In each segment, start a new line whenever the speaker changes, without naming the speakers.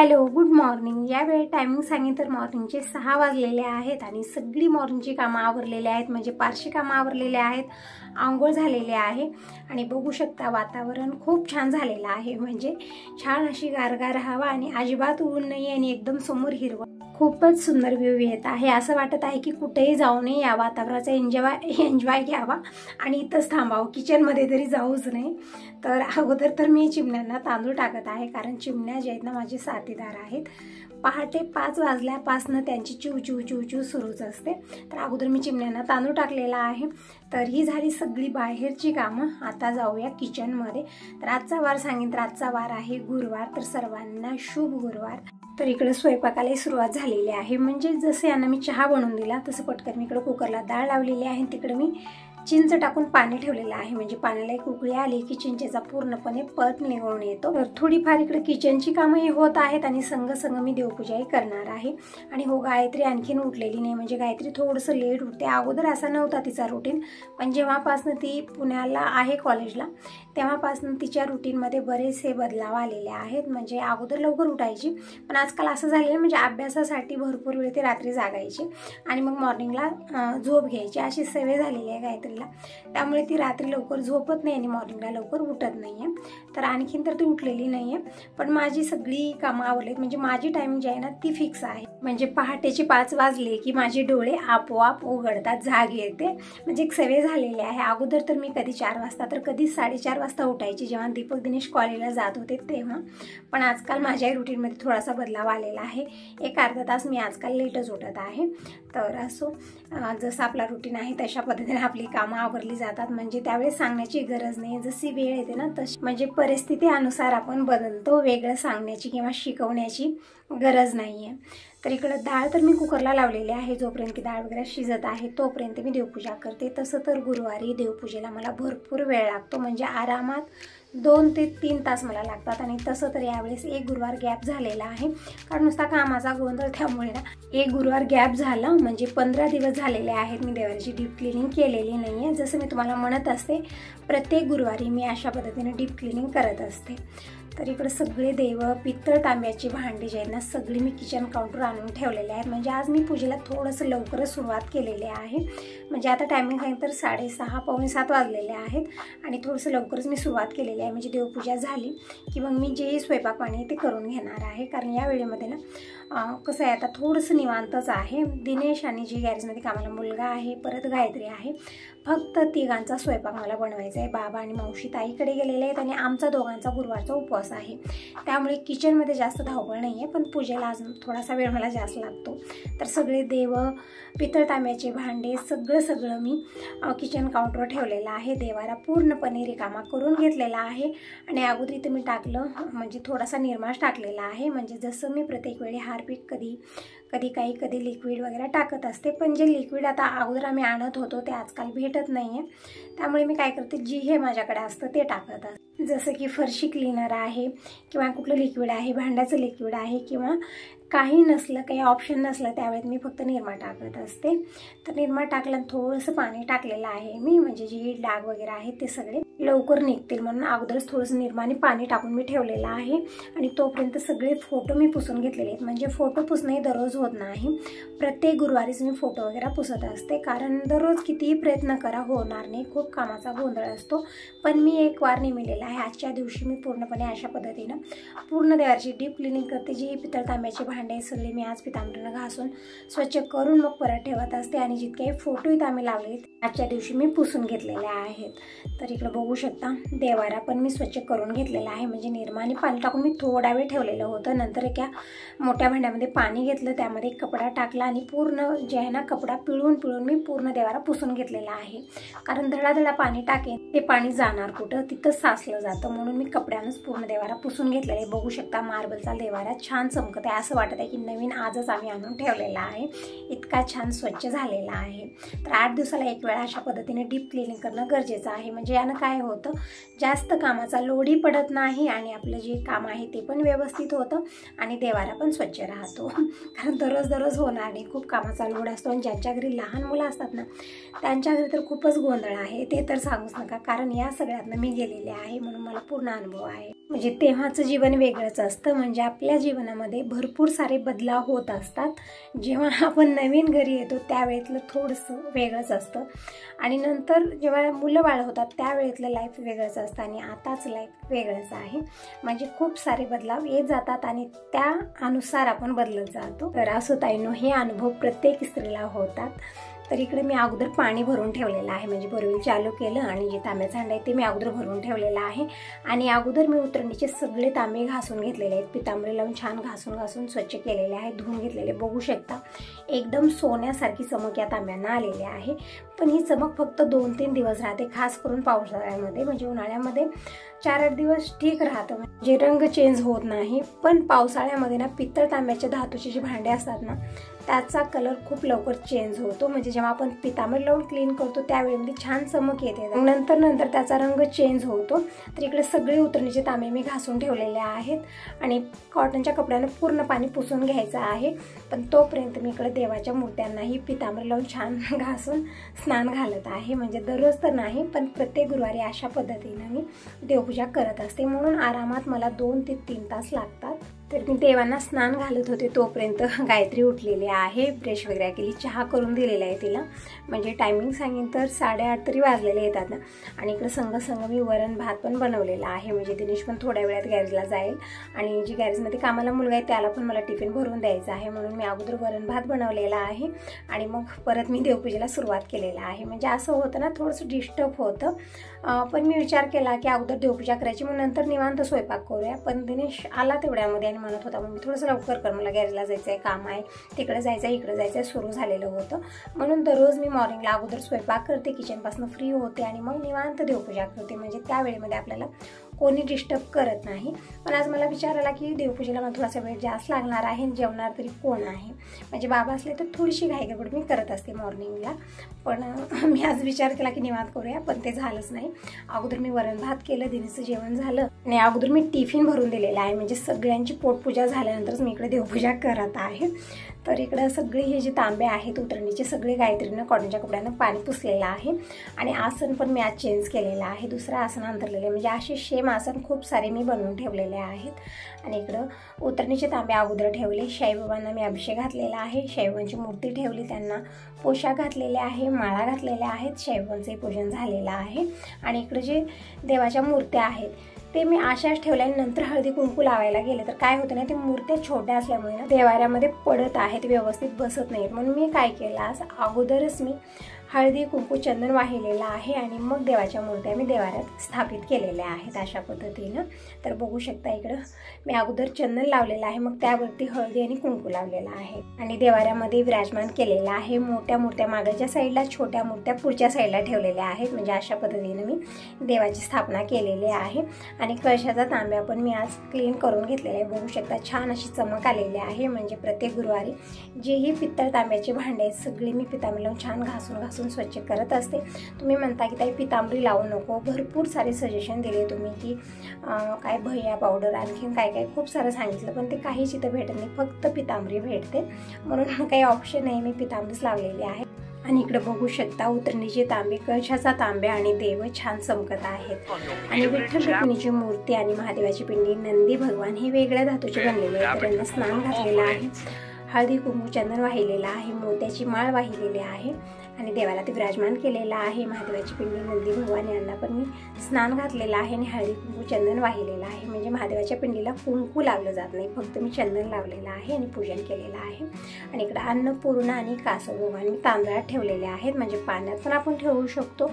Hello, good morning. यावेळी timing सांगितलं तर मॉर्निंगचे 6 वाजलेले आहेत आणि सगळी मॉर्निंगची कामं आवरलेली आहेत, म्हणजे पारशी कामं आवरलेले आहेत, आंघोळ झालेले आहे आणि बघू शकता वातावरण खूप छान झालेलं आहे। म्हणजे छान अशी गारगार हवा आणि अजिबात ऊन नाही आणि एकदम समोर हिरवं, खूपच सुंदर व्ह्यू येत आहे। असं वाटत आहे की कुठेही जाऊ नये, या वातावरणाचा एन्जॉय घ्यावा आणि इथंच थांबावं, किचनमध्ये तरी जाऊच नाही। तर अगोदर तर मी चिमण्यांना तांदूळ टाकत आहे, कारण चिमण्या जे आहेत ना माझे साथीदार आहेत। पहाटे 5 वाजल्यापासून त्यांची चिव चिव चिव चिव सुरूच असते। तर अगोदर मी चिमण्यांना तांदूळ टाकलेला आहे। तर ही झाली सगळी बाहेरची कामं। आता जाऊया किचनमध्ये। तर आजचा वार सांगितलं, आजचा वार आहे गुरुवार। तर सर्वांना शुभ गुरुवार। तर इकडे स्वयंपाकाला सुरुवात झालेली आहे। म्हणजे जसे यांना मी चहा बनवून दिला तसं पटकन मी इकडे कुकरला डाळ लावलेली आहे, तिकडे मी चिंच टाकून पाणी ठेवलेलं आहे। म्हणजे पाण्याला एक उकळी आली की चिंचेचा पूर्णपणे पल्प निघून येतो। तर थोडीफार इकडे किचनची कामंही होत आहेत आणि संग मी देवपूजाही करणार आहे। आणि हो, गायत्री आणखीन उठलेली नाही। म्हणजे गायत्री थोडंसं लेट उठते, अगोदर असा नव्हता तिचा रुटीन, पण जेव्हापासून ती पुण्याला आहे कॉलेजला तेव्हापासून तिच्या रुटीनमध्ये बरेचसे बदलाव आलेले आहेत। म्हणजे अगोदर लवकर उठायची, पण आजकाल असं झालेलं म्हणजे अभ्यासासाठी भरपूर वेळ ते रात्री जागायची आणि मग मॉर्निंगला झोप घ्यायची, अशी सवय झालेली आहे गायत्री। त्यामुळे ती रात्री लवकर झोपत नाही आणि मॉर्निंगला लवकर उठत नाहीये। तर आणखीन तर ती उठलेली नाहीये, पण माझी सगळी कामं आवरलीत। म्हणजे माझी टायमिंग जी आहे ना ती फिक्स आहे। म्हणजे पहाटेचे 5 वाजले की माझे डोळे आपोआप उघडतात, जाग येते। म्हणजे एक सवय झालेली आहे। अगोदर तर मी कधी 4 वाजता तर कधी 4:30 वाजता उठायची, जेव्हा दीपक दिनेश कॉलेजला जात होते तेव्हा। पण आजकाल माझ्या रुटीनमध्ये थोडासा बदलाव आलेला आहे। एक अर्धा तास मी आजकाल लेटच उठत आहे। तर असो, जसं आपला रुटीन आहे तशा पद्धतीने आपली कामं आवरली जातात। म्हणजे त्यावेळेस सांगण्याची गरज नाही, जशी वेळ येते ना तशी म्हणजे परिस्थितीनुसार आपण बदलतो। वेगळं सांगण्याची किंवा शिकवण्याची गरज नाहीये। तर इकडे डाळ तर मी कुकरला लावलेली आहे। जोपर्यंत की डाळ वगैरे शिजत आहे तोपर्यंत मी देवपूजा करते। तसं तर गुरुवारी देवपूजेला मला भरपूर वेळ लागतो, म्हणजे आरामात 2 ते 3 तास मला लागतात। आणि तसं तर यावेळेस एक गुरुवार गॅप झालेला आहे, कारण नुसता कामाचा गोंधळ, त्यामुळे ना एक गुरुवार गॅप झाला। म्हणजे 15 दिवस झालेले आहेत मी देवाची डीप क्लिनिंग केलेली नाही आहे। जसं मी तुम्हाला म्हणत असते, प्रत्येक गुरुवारी मी अशा पद्धतीने डीप क्लिनिंग करत असते। तर इकडे सगळे देव, पित्तळ तांब्याची भांडी जी आहेत ना सगळी मी किचन काउंटर आणून ठेवलेले आहेत। म्हणजे आज मी पूजेला थोडंसं लवकरच सुरुवात केलेली आहे। म्हणजे आता टायमिंग आहे तर 6:30 पावणे 7 वाजलेले आहेत आणि थोडंसं लवकरच मी सुरुवात केलेली आहे। म्हणजे देवपूजा झाली की मग मी जे स्वयंपाक पाणी ते करून घेणार आहे, कारण या वेळेमध्ये ना कसं आहे आता थोडंसं निवांतच आहे। दिनेश आणि जी गॅरेजमध्ये कामाला मुलगा आहे, परत गायत्री आहे, फक्त तिघांचा स्वयंपाक मला बनवायचा आहे। बाबा आणि मावशी ताईकडे गेलेले आहेत आणि आमचा दोघांचा गुरुवारचा उपवास आहे, त्यामुळे किचनमध्ये जास्त धावपळ नाही आहे। पण पूजेला आज थोडासा वेळ मला जास्त लागतो। तर सगळे देव, पितळ तांब्याचे भांडे सगळं मी किचन काउंटरवर ठेवलेलं आहे। देवारा पूर्णपणे रिकामा करून घेतलेला आहे आणि अगोदर इथं मी टाकलं म्हणजे थोडासा निरमाश टाकलेला आहे। म्हणजे जसं मी प्रत्येक वेळी हार्पिक कधी लिक्विड वगैरे टाकत असते, पण जे लिक्विड आता अगोदर आम्ही आणत होतो ते आजकाल भेटत नाही आहे। त्यामुळे मी काय करते, जी हे माझ्याकडे असतं ते टाकत असते। जसं की फरशी क्लीनर आहे किंवा कुठलं लिक्विड आहे, भांड्याचं लिक्विड आहे, किंवा काही नसलं, काही ऑप्शन नसलं त्यावेळेस मी फक्त निरमा टाकत असते। तर निरमा टाकलं, थोडंसं पाणी टाकलेलं आहे मी, म्हणजे जे डाग वगैरे आहेत ते सगळे लवकर निघतील म्हणून अगोदरच थोडंसं निरमा आणि पाणी टाकून मी ठेवलेलं आहे। आणि तोपर्यंत सगळे फोटो मी पुसून घेतलेले आहेत। म्हणजे फोटो पुसणंही दररोज होत नाही, प्रत्येक गुरुवारीच मी फोटो वगैरे पुसत असते, कारण दररोज कितीही प्रयत्न करा होणार नाही, खूप कामाचा गोंधळ असतो। पण मी एक वार नेमिलेला आहे, आजच्या दिवशी मी पूर्णपणे अशा पद्धतीनं पूर्ण देवाची डीप क्लिनिंग करते। जी पितळ तांब्याची भांडे सगळे मी आज पितांबरीनं घासून स्वच्छ करून मग परत ठेवत असते आणि जितके फोटो इथं आम्ही लावले आजच्या दिवशी मी पुसून घेतलेले आहेत। तर इकडे बघू शकता देवारा पण मी स्वच्छ करून घेतलेला आहे। म्हणजे निरमा आणि पाणी टाकून मी थोडा वेळ ठेवलेलं होतं। नंतर एका मोठ्या भांड्यामध्ये पाणी घेतलं, त्यामध्ये एक कपडा टाकला आणि पूर्ण जे आहे ना कपडा पिळून मी पूर्ण देवारा पुसून घेतलेला आहे। कारण धडाधडा पाणी टाकेन ते पाणी जाणार कुठं, तिथंच साचलं जातं, म्हणून मी कपड्यानंच पूर्ण देवारा पुसून घेतलेला आहे। बघू शकता मार्बलचा देवारा छान चमकत आहे, असं वाटत आहे की नवीन आजच आम्ही आणून ठेवलेला आहे, इतका छान स्वच्छ झालेला आहे। तर 8 दिवसाला एक वेळा अशा पद्धतीने डीप क्लिनिंग करणं गरजेचं आहे। म्हणजे यानं काय होतं, जास्त कामाचा लोडही पडत नाही आणि आपलं जे काम आहे ते पण व्यवस्थित होतं आणि देवारा पण स्वच्छ राहतो। कारण दररोज होणार नाही, खूप कामाचा लोड असतो आणि ज्यांच्या घरी लहान मुलं असतात ना त्यांच्या घरी तर खूपच गोंधळ आहे, ते तर सांगूच नका, कारण या सगळ्यातनं मी गेलेले आहे म्हणून मला पूर्ण अनुभव आहे। म्हणजे तेव्हाचं जीवन वेगळंच असतं. म्हणजे आपल्या जीवनामध्ये भरपूर सारे बदलाव होत असतात. जेव्हा आपण नवीन घरी येतो त्यावेळेतलं थोडंसं वेगळंच असतं आणि नंतर जेव्हा मुलं बाळ होतात त्यावेळेतलं लाईफ वेगळंच असतं आणि आताच लाईफ वेगळंच आहे. म्हणजे खूप सारे बदलाव येत जातात आणि त्या अनुसार आपण बदलत जातो. तर असो ताईंनो, हे अनुभव प्रत्येक स्त्रीला होतात. तर इकडे मी अगोदर पाणी भरून ठेवलेलं आहे. म्हणजे बोरवेल चालू केलं आणि जे तांब्याचं हंडा आहे ते मी अगोदर भरून ठेवलेलं आहे आणि अगोदर मी उतरणीचे सगळे तांबे घासून घेतलेले आहेत. पितांबरी लावून छान घासून स्वच्छ केलेले आहेत, धुवून घेतलेले. बघू शकता एकदम सोन्यासारखी चमक या तांब्यांना आलेली आहे. पण ही चमक फक्त 2-3 दिवस राहते, खास करून पावसाळ्यामध्ये. म्हणजे उन्हाळ्यामध्ये 4-8 दिवस ठीक राहतं, म्हणजे रंग चेंज होत नाही. पण पावसाळ्यामध्ये ना पितळ तांब्याचे धातूचे जे भांडे असतात ना त्याचा कलर खूप लवकर चेंज होतो. म्हणजे जेव्हा आपण पितांबरी लावून क्लीन करतो त्यावेळेमध्ये छान चमक येते, नंतर त्याचा रंग चेंज होतो. तर इकडे सगळे उतरणीचे तांबे मी घासून ठेवलेले आहेत आणि कॉटनच्या कपड्यानं पूर्ण पाणी पुसून घ्यायचं आहे. पण तोपर्यंत मी इकडे देवाच्या मूर्त्यांनाही पितांबरी लावून छान घासून स्नान घालत आहे. म्हणजे दररोज तर नाही, पण प्रत्येक गुरुवारी अशा पद्धतीने मी देवपूजा करत असते. म्हणून आरामात मला 2 ते 3 तास लागतात. तर मी देवांना स्नान घालत होते तोपर्यंत गायत्री उठलेली आहे, ब्रश वगैरे केली, चहा करून दिलेला आहे तिला. म्हणजे टायमिंग सांगेन तर 8:30 तरी वाजलेले येतात ना. आणि इकडे संग मी वरण भात पण बनवलेला आहे. म्हणजे दिनेश पण थोड्या वेळात गॅरेजला जाईल आणि जी गॅरेजमध्ये कामाला मुलगा आहे त्याला पण मला टिफिन भरून द्यायचा आहे. म्हणून मी अगोदर वरण भात बनवलेला आहे आणि मग परत मी देवपूजेला सुरुवात केलेला आहे. म्हणजे असं होतं ना, थोडंसं डिस्टर्ब होतं. पण मी विचार केला की अगोदर देवपूजा करायची, मग नंतर निवांत स्वयंपाक करूया. पण दिनेश आला तेवढ्यामध्ये आणि म्हणत होता मग थोडंसं लवकर कर, मला गॅरेजला जायचं आहे, काम आहे, तिकडे जायचं आहे, इकडे जायचं आहे, सुरू झालेलं होतं. म्हणून दररोज मी मॉर्निंगला अगोदर स्वयंपाक करते, किचनपासून फ्री होते आणि मग निवांत देवपूजा करते. म्हणजे त्या वेळेमध्ये आपल्याला कोणी डिस्टर्ब करत नाही. पण आज मला विचार आला की देवपूजेला मला थोडासा वेळ जास्त लागणार आहे, जेवणार तरी कोण आहे. म्हणजे बाबा असले तर थोडीशी घाईगडबड मी करत असते मॉर्निंगला. पण मी आज विचार केला की निवांत करूया, पण ते झालंच नाही. अगोदर मी वरण भात केलं, दिनेशचं जेवण झालं आणि अगोदर मी टिफिन भरून दिलेला आहे. म्हणजे सगळ्यांची पोटपूजा झाल्यानंतरच मी इकडे देवपूजा करत आहे. तर इकडं सगळे हे जे तांबे आहेत उतरणीचे सगळे गायत्रीनं कॉटनच्या कपड्यानं पाणी पुसलेलं आहे आणि आसन पण मी आज चेंज केलेलं आहे, दुसरं आसन अंतरलेलं आहे. म्हणजे असे सेम आसन खूप सारे मी बनवून ठेवलेले आहेत. आणि इकडं उतरणीचे तांबे अगोदर ठेवले. साईबाबांना मी अभिषेक घातलेला आहे, साईबाबांची मूर्ती ठेवली, त्यांना पोशाख घातलेले आहे, माळा घातलेल्या आहेत, साईबाबांचंही पूजन झालेलं आहे. आणि इकडं जे देवाच्या मूर्त्या आहेत ते मी अशाच ठेवल्या आणि नंतर हळदी कुंकू लावायला गेले तर काय होतं ना, ते मूर्त्या छोट्या असल्यामुळे ना देवाऱ्यामध्ये पडत आहेत, व्यवस्थित बसत नाहीत. म्हणून मी काय केलं, आज अगोदरच मी हळदी कुंकू चंदन वाहिलेलं आहे आणि मग देवाच्या मूर्त्या मी देवाऱ्यात स्थापित केलेल्या आहेत अशा पद्धतीनं. तर बघू शकता इकडं मी अगोदर चंदन लावलेलं आहे, मग त्यावरती हळदी आणि कुंकू लावलेलं आहे आणि देवाऱ्यामध्ये विराजमान केलेलं आहे. मोठ्या मूर्त्या मागच्या साईडला, छोट्या मूर्त्या पुढच्या साईडला ठेवलेल्या आहेत. म्हणजे अशा पद्धतीनं मी देवाची स्थापना केलेली आहे. आणि कळशाचा तांब्या पण मी आज क्लीन करून घेतलेला आहे. बघू शकता छान अशी चमक आलेली आहे. म्हणजे प्रत्येक गुरुवारी जेही पितळ तांब्याचे भांडे आहेत सगळे मी पितांबरी लावून छान घासून स्वच्छ करत असते. तुम्ही म्हणता की ताई पितांबरी लावू नको, भरपूर सारे सजेशन दिले तुम्ही की काय भैया पावडर आणखीन काय काय खूप सारं सांगितलं, पण ते काहीच इथं भेटत नाही, फक्त पितांबरी भेटते. म्हणून काही ऑप्शन नाही, मी पितांबरीच लावलेली आहे. आणि इकडे बघू शकता उतरणीचे तांबे, कळशाचा तांब्या आणि देव छान चमकत आहेत. आणि विठ्ठल रुक्मिणीची मूर्ती आणि महादेवाची पिंडी, नंदी भगवान हे वेगळ्या धातूचे बनलेले आहेत. त्यांना स्नान घातलेलं आहे, हळदी कुंकू चंदन वाहिलेलं आहे, मोत्याची माळ वाहिलेली आहे आणि देवाला ते विराजमान केलेलं आहे. महादेवाची पिंडी, नंदी भगवान यांना पण मी स्नान घातलेलं आहे आणि हळदी कुंकू चंदन वाहिलेलं आहे. म्हणजे महादेवाच्या पिंडीला कुंकू लावलं जात नाही, फक्त मी चंदन लावलेलं आहे आणि पूजन केलेलं आहे. आणि इकडं अन्नपूर्णा आणि कासव भगवान मी तांदळात ठेवलेले आहेत. म्हणजे पाण्यात पण आपण ठेवू शकतो,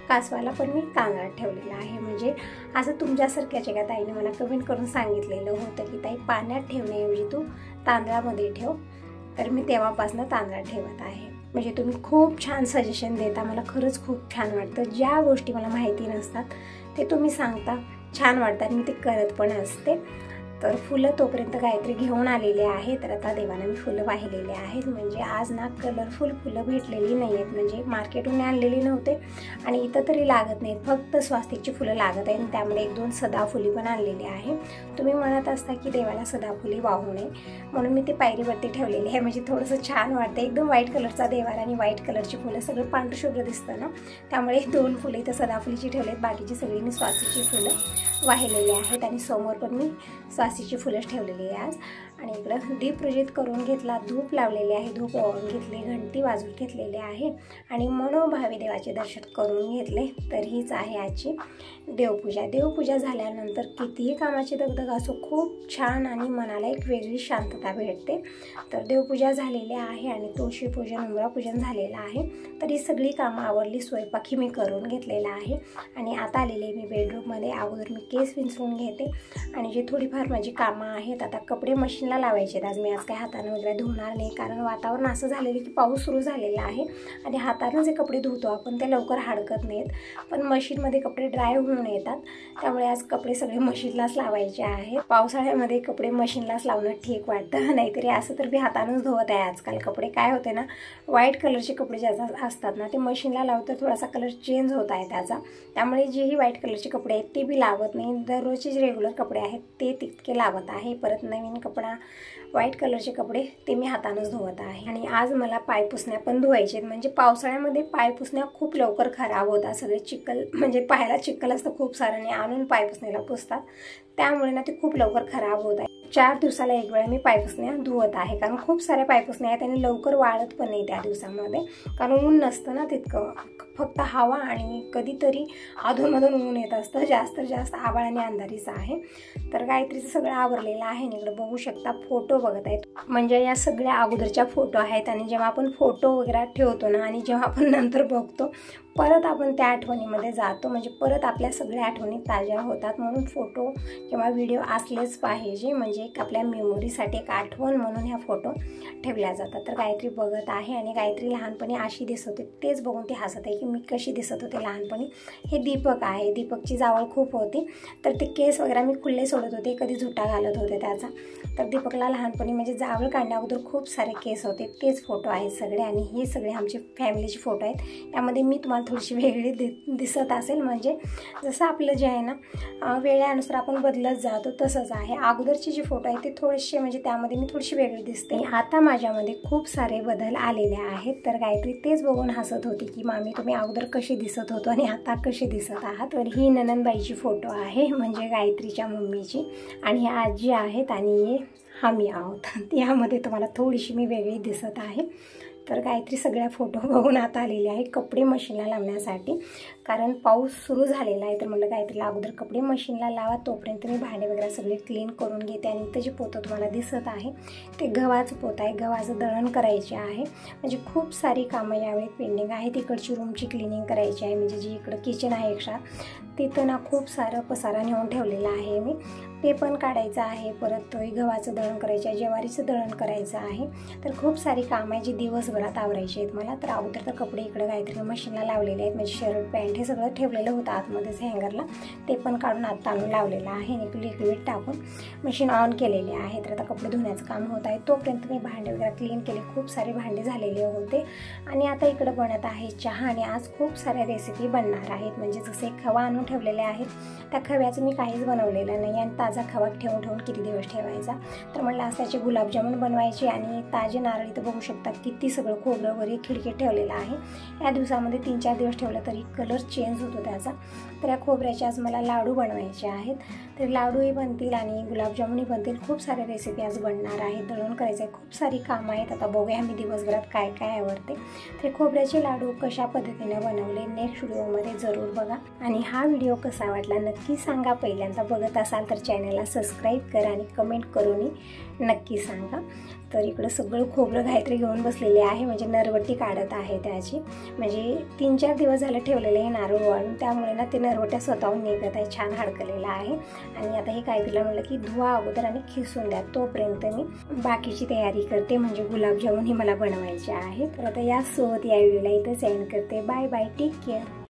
कासवाला पण मी तांदळात ठेवलेलं आहे. म्हणजे असं तुमच्यासारख्याच्या एका ताईने मला कमेंट करून सांगितलेलं होतं की ताई पाण्यात ठेवण्याऐवजी तू तांदळामध्ये ठेव, तर मी तेव्हापासून तांदळात ठेवत आहे. म्हणजे तुम्ही खूप छान सजेशन देता, मला खरंच खूप छान वाटतं. ज्या गोष्टी मला माहिती नसतात ते तुम्ही सांगता, छान वाटतात, मी ते करत पण असते. तर फुलं तोपर्यंत गायत्री घेऊन आलेले आहे. तर आता देवाला मी फुलं वाहिलेले आहेत. म्हणजे आज ना कलरफुल फुलं भेटलेली नाही आहेत, म्हणजे मार्केटहून आणलेली नव्हते आणि इथं तरी लागत नाहीत, फक्त स्वास्तिकची फुलं लागत आहेत. त्यामध्ये 1-2 सदाफुली पण आणलेली आहे. तुम्ही म्हणत असता की देवाला सदाफुली वाहू नये, म्हणून मी ती पायरीवरती ठेवलेली आहे. म्हणजे थोडंसं छान वाटतं. एकदम व्हाईट कलरचा देवार आणि व्हाईट कलरची फुलं, सगळं पांढरं शुभ्र दिसतं ना, त्यामुळे 2 फुलं इथं सदाफुलीची ठेवलेत. बाकीची सगळी मी स्वास्तिकची फुलं वाहिलेली आहेत आणि समोर पण मी स्वास्तिकची फुलंच ठेवलेली आहे आज. आणि इकडं दीप प्रज्वलित करून घेतला, धूप लावलेले आहे, धूप ओवाळून घेतले, घंटी वाजवून घेतलेली आहे आणि मनोभावे देवाचे दर्शन करून घेतले. तर हीच आहे आजची देवपूजा. देवपूजा झाल्यानंतर कितीही कामाची दगदग असो, खूप छान आणि मनाला एक वेगळी शांतता भेटते. तर देवपूजा झालेली आहे आणि तुळशीपूजन, उंबरापूजन झालेलं आहे. तर ही सगळी कामं आवरली, स्वयंपाकही मी करून घेतलेला आहे आणि आता आलेले मी बेडरूममध्ये. अगोदर मी केस विंचरून घेते आणि जे थोडीफार माझी कामं आहेत, आता कपडे मशीनला लावायचे. आज मी काही हाताने वगैरे धुणार नाही, कारण वातावरण असं झालेलं की पाऊस सुरू झालेला आहे आणि हाताने जे कपडे धुतो आपण ते लवकर हडकत नाहीत, पण मशीनमध्ये कपडे ड्राय होऊन येतात. त्यामुळे आज कपडे सगळे मशीनलाच लावायचे आहेत. पावसाळ्यामध्ये कपडे मशीनलाच लावणं ठीक वाटतं, नाहीतरी असं तर मी हातानंच धुवत आहे आजकाल कपडे. काय होते ना, व्हाईट कलरचे कपडे जे असतात ना, ते मशीनला लावतं थोडासा कलर चेंज होत आहे त्याचा. त्यामुळे जेही व्हाईट कलरचे कपडे आहेत ते बी लावत नाही. दररोजचे जे रेग्युलर कपडे आहेत ते तितके लावत आहे. परत नवीन कपडा, व्हाईट कलरचे कपडे ते मी हातानंच धुवत आहे. आणि आज मला पायपुसण्या पण धुवायचे आहेत. म्हणजे पावसाळ्यामध्ये पायपुसण्या खूप लवकर खराब होतात. सगळे चिखल, म्हणजे पायाला चिखल असतं खूप सारं आणि आणून पायपुसण्याला पुसतात, त्यामुळे ना ते खूप लवकर खराब होत आहे. 4 दिवसाला एक वेळा मी पायपुसण्या धुवत आहे, कारण खूप साऱ्या पायपुसण्या आहेत आणि लवकर वाळत पण नाही त्या दिवसामध्ये, कारण ऊन नसतं ना तितकं, फक्त हवा आणि कधीतरी अधूनमधून ऊन येत असतं. जास्त आभाळ आणि अंधारीचं आहे. तर गायत्रीचं सगळं आवरलेलं आहे. इकडे बघू शकता फोटो बघत आहेत. म्हणजे या सगळ्या अगोदरच्या फोटो आहेत आणि जेव्हा आपण फोटो वगैरे ठेवतो ना आणि जेव्हा आपण नंतर बघतो, परत आपण त्या आठवणीमध्ये जातो. म्हणजे परत आपल्या सगळ्या आठवणी ताज्या होतात. म्हणून फोटो किंवा व्हिडिओ असलेच पाहिजे, म्हणजे एक आपल्या मेमोरीसाठी एक आठवण म्हणून ह्या फोटो ठेवल्या जातात. तर गायत्री बघत आहे आणि गायत्री लहानपणी अशी दिसत होती, तेच बघून ती हसत आहे की मी कशी दिसत होते लहानपणी. हे दीपक आहे. दीपकची जावळ खूप होती, तर ते केस वगैरे मी खुल्ले सोडत होते, कधी झुटा घालत होते त्याचा. तर दीपकला लहानपणी म्हणजे जावळ काढण्या अगोदर खूप सारे केस होते, तेच फोटो आहेत सगळे. आणि हे सगळे आमचे फॅमिलीचे फोटो आहेत. त्यामध्ये मी तुम्हाला थोडीशी वेगळी दिसत असेल, म्हणजे जसं आपलं जे आहे ना, वेळेनुसार आपण बदलत जातो तसंच आहे. अगोदरचे जे फोटो आहेत ते थोडेसे, म्हणजे त्यामध्ये मी थोडीशी वेगळी दिसते. आता माझ्यामध्ये खूप सारे बदल आलेले आहेत. तर गायत्री तेच बघून हसत होती की मामी तुम्ही अगोदर कशी दिसत होतो आणि आता कशी दिसत आहात. तर ही ननंदबाईची फोटो आहे, म्हणजे गायत्रीच्या मम्मीची, आणि ह्या आजी आहेत आणि आम्ही आहोत. यामध्ये तुम्हाला थोडीशी मी वेगळी दिसत आहे. तर गायत्री सगळ्या फोटो बघून आता आलेली आहे कपडे मशीनला लावण्यासाठी, कारण पाऊस सुरू झालेला आहे. तर म्हटलं गायत्रीला अगोदर कपडे मशीनला लावा, तोपर्यंत मी भांडे वगैरे सगळे क्लीन करून घेते. आणि इथं जे पोतं तुम्हाला दिसत आहे ते गव्हाचं पोतं आहे. गव्हाचं दळण करायचे आहे. म्हणजे खूप सारी कामं यावेळी पेंडिंग आहेत. इकडची रूमची क्लिनिंग करायची आहे, म्हणजे जी इकडं किचन आहे एक्स्ट्रा, तिथं ना खूप सारं पसारा नेऊन ठेवलेला आहे मी, ते पण काढायचं आहे. परत गव्हाचं दळण करायचं आहे, ज्वारीचं दळण करायचं आहे. तर खूप सारी कामं आहे जी दिवसभरात आवरायची आहेत मला. तर अगोदर तर कपडे इकडे गायत्री मशीनला लावलेले आहेत, म्हणजे शर्ट पॅन्ट हे सगळं ठेवलेलं होतं आतमध्येच हँगरला, ते पण काढून आत आणून लावलेलं आहे. लिक्विड टाकून मशीन ऑन केलेले आहे. तर आता कपडे धुण्याचं काम होत आहे. तोपर्यंत मी भांडे वगैरे क्लीन केले, खूप सारे भांडे झालेले होते. आणि आता इकडं बनत आहे चहा, आणि आज खूप साऱ्या रेसिपी बनणार आहेत. म्हणजे जसे खवा आणून ठेवलेले आहेत, त्या खव्याचं मी काहीच बनवलेलं नाही, आणि ताजा खवा ठेवून किती दिवस ठेवायचा. तर म्हटलं आज त्याचे गुलाबजामुन बनवायचे. आणि ताजे नारळ इथं बघू शकता किती सगळं खोबरं वगैरे खिडकीत ठेवलेलं आहे. या दिवसामध्ये 3-4 दिवस ठेवलं तरी कलर चेंज होतो त्याचा. तर या खोबऱ्याचे आज मला लाडू बनवायचे आहेत. तर लाडूही बनतील आणि गुलाबजामुनही बनतील. खूप साऱ्या रेसिपी आज बनणार आहेत. दळण करायचं आहे, खूप सारी कामं आहेत. आता बघूया मी दिवसभरात काय काय आवडते. तर खोबऱ्याचे लाडू कशा पद्धतीने बनवले नेक्स्ट व्हिडिओमध्ये जरूर बघा. आणि हा व्हिडिओ कसा वाटला नक्की सांगा. पहिल्यांदा बघत असाल तर चॅनलला सबस्क्राईब करा आणि कमेंट करूनही नक्की सांगा. तर इकडं सगळं खोबरं गायत्री घेऊन बसलेले आहे, म्हणजे नरवटी काढत आहे त्याची. म्हणजे 3-4 दिवस झालं ठेवलेले हे नारळ वाळून, त्यामुळे ना ते नरवट्या स्वतःहून निघत आहे, छान हडकलेलं आहे. आणि आता हे गायत्रीला म्हटलं की धुवा अगोदर आणि खिसून द्या, तोपर्यंत मी बाकीची तयारी करते. म्हणजे गुलाबजामुन ही मला बनवायचे आहे. तर आता यासोबत या व्हिडिओला इथं सेंड करते. Bye bye, take care.